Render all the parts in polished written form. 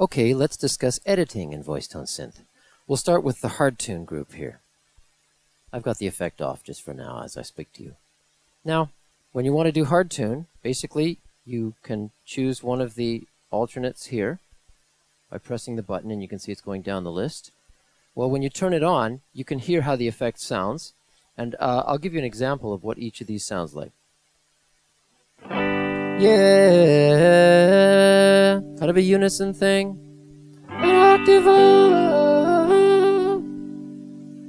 Okay, let's discuss editing in VoiceTone Synth. We'll start with the hard tune group here. I've got the effect off just for now as I speak to you. Now, when you want to do hard tune, basically you can choose one of the alternates here by pressing the button, and you can see it's going down the list. Well, when you turn it on, you can hear how the effect sounds, and I'll give you an example of what each of these sounds like. Yeah, kind of a unison thing. An octave up,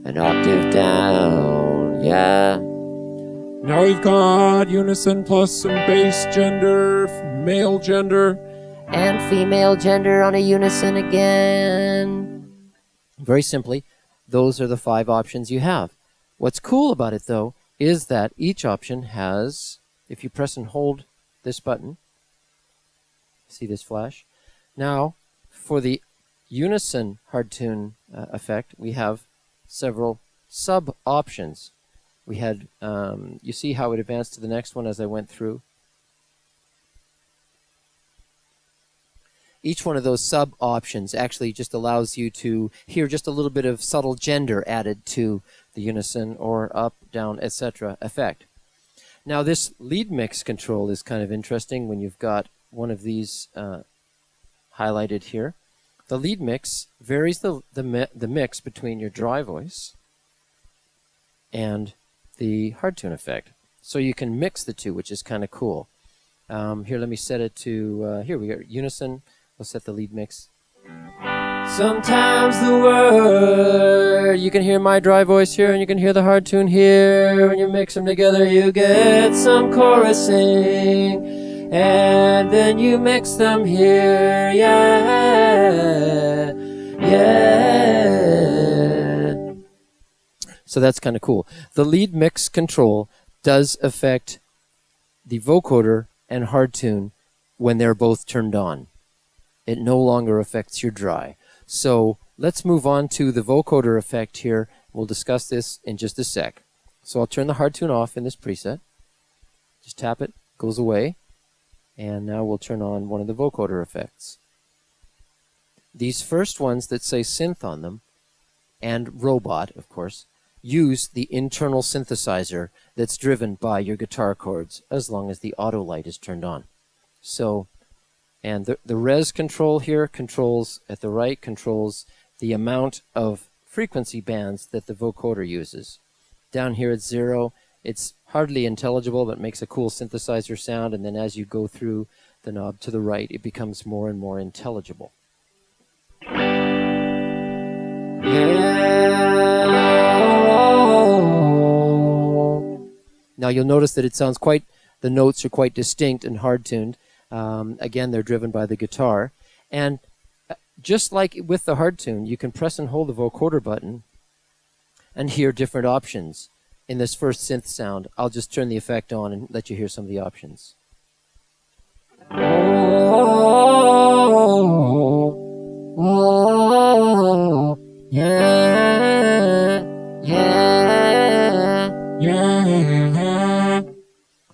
an octave down, yeah. Now we've got unison plus some bass gender, male gender. And female gender on a unison again. Very simply, those are the 5 options you have. What's cool about it, though, is that each option has, if you press and hold this button, see this flash? Now, for the unison hard tune effect, we have several sub-options. We had, you see how it advanced to the next one as I went through? Each one of those sub-options actually just allows you to hear just a little bit of subtle gender added to the unison or up, down, etc. effect. Now this lead mix control is kind of interesting when you've got one of these highlighted here. The lead mix varies the mix between your dry voice and the hard tune effect. So you can mix the two, which is kind of cool. Here, let me set it to, here we got unison. We'll set the lead mix. Sometimes the word, you can hear my dry voice here and you can hear the hard tune here. When you mix them together you get some chorusing, and then you mix them here, yeah, yeah. So that's kind of cool. The lead mix control does affect the vocoder and hard tune when they're both turned on. It no longer affects your dry. So let's move on to the vocoder effect here. We'll discuss this in just a sec. So I'll turn the hard tune off in this preset. Just tap it, goes away. And now we'll turn on one of the vocoder effects. These first ones that say synth on them, and robot, of course, use the internal synthesizer that's driven by your guitar chords as long as the auto light is turned on. So, and the res control here controls, at the right, controls the amount of frequency bands that the vocoder uses. Down here at 0, it's hardly intelligible, but makes a cool synthesizer sound, and then as you go through the knob to the right, it becomes more and more intelligible. Now you'll notice that it sounds quite, the notes are quite distinct and hard-tuned. Again, they're driven by the guitar. And just like with the hard tune, you can press and hold the vocoder button and hear different options. In this first synth sound, I'll just turn the effect on and let you hear some of the options.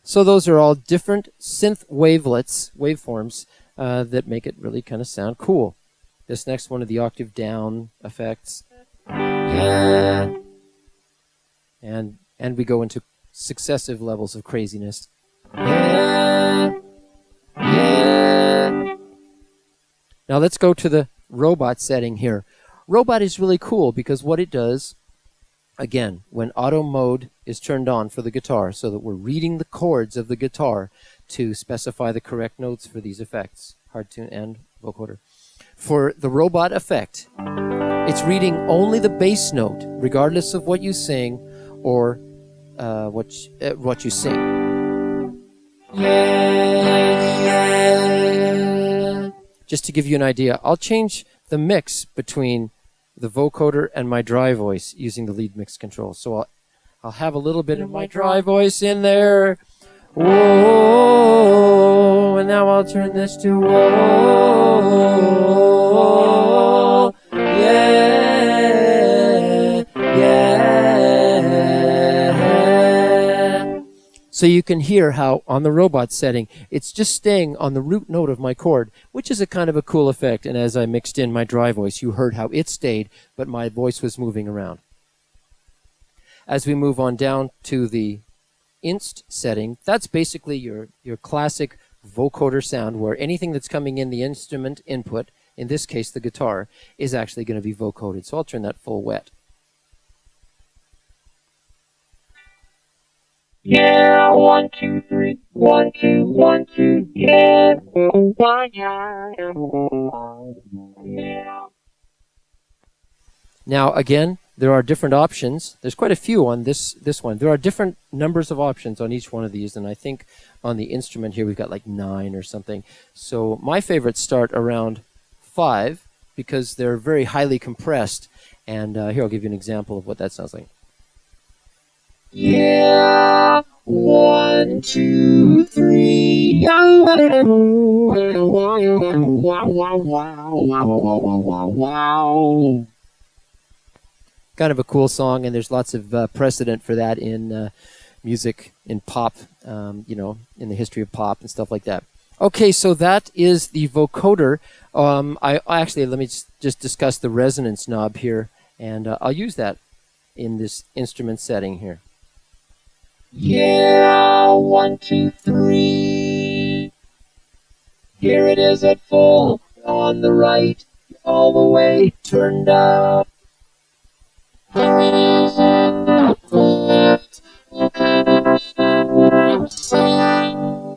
So those are all different synth wavelets, waveforms, that make it really kind of sound cool. This next one are the octave down effects. And we go into successive levels of craziness. Now let's go to the robot setting here. Robot is really cool because what it does, again, when auto mode is turned on for the guitar, so that we're reading the chords of the guitar to specify the correct notes for these effects, hard tune and vocoder. For the robot effect, it's reading only the bass note, regardless of what you sing or what you sing. Just to give you an idea, I'll change the mix between the vocoder and my dry voice using the lead mix control. So I'll have a little bit of my dry voice in there. Whoa, and now I'll turn this to whoa, yeah, yeah. So you can hear how on the robot setting, it's just staying on the root note of my chord, which is a kind of a cool effect. And as I mixed in my dry voice, you heard how it stayed, but my voice was moving around. As we move on down to the inst setting, that's basically your classic vocoder sound, where anything that's coming in the instrument input, in this case the guitar, is actually going to be vocoded. So I'll turn that full wet. Yeah, 1, 2, 3, 1, 2, 1, 2, yeah. Yeah. Now again, there are different options. There's quite a few on this one. There are different numbers of options on each one of these, and I think on the instrument here we've got like 9 or something. So my favorites start around 5 because they're very highly compressed. And here I'll give you an example of what that sounds like. Yeah, 1, 2, 3. Wow. Kind of a cool song, and there's lots of precedent for that in music, in pop, you know, in the history of pop and stuff like that. Okay, so that is the vocoder. I actually, let me just discuss the resonance knob here, and I'll use that in this instrument setting here. Yeah, 1, 2, 3. Here it is at full, on the right, all the way turned up. Here it is in the left. You can't understand what I'm saying.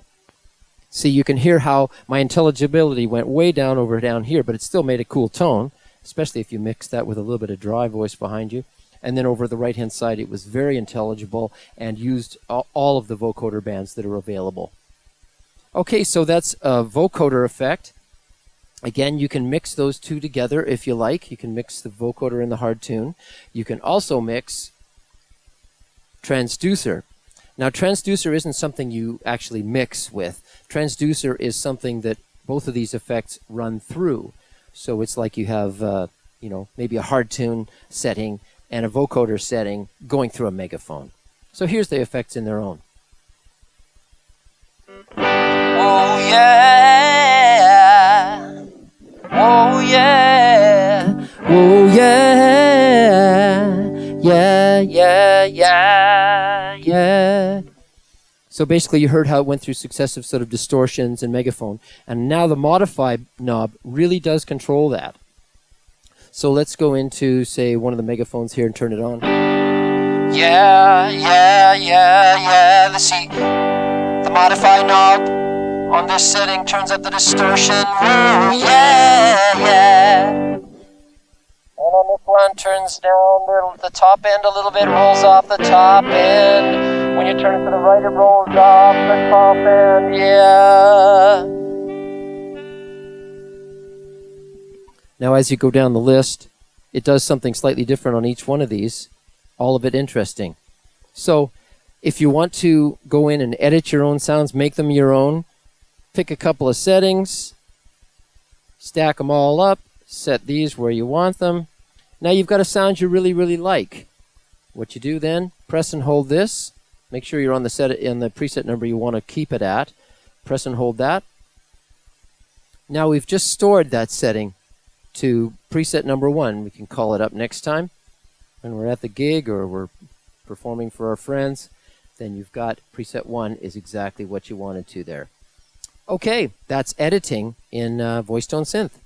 See, you can hear how my intelligibility went way down over down here, but it still made a cool tone, especially if you mix that with a little bit of dry voice behind you. And then over the right-hand side, it was very intelligible and used all of the vocoder bands that are available. Okay, so that's a vocoder effect. Again, you can mix those two together if you like. You can mix the vocoder and the hard tune. You can also mix transducer. Now, transducer isn't something you actually mix with. Transducer is something that both of these effects run through. So it's like you have, you know, maybe a hard tune setting and a vocoder setting going through a megaphone. So here's the effects in their own. Oh yeah, oh yeah, Oh yeah, yeah. So basically you heard how it went through successive sort of distortions and megaphone, and now the modify knob really does control that. So let's go into, say, one of the megaphones here and turn it on. yeah. Let's see. The modify knob on this setting turns up the distortion. Oh yeah. And on this one turns down the top end a little bit, rolls off the top end. When you turn it to the right, it rolls off the top end. Yeah. Now as you go down the list, it does something slightly different on each one of these, all of it interesting. So if you want to go in and edit your own sounds, make them your own, pick a couple of settings, stack them all up, set these where you want them. Now you've got a sound you really, really like. What you do then, press and hold this. Make sure you're on the preset number you want to keep it at. Press and hold that. Now we've just stored that setting to preset number 1. We can call it up next time when we're at the gig or we're performing for our friends. Then you've got preset 1 is exactly what you wanted to there. Okay, that's editing in VoiceTone Synth.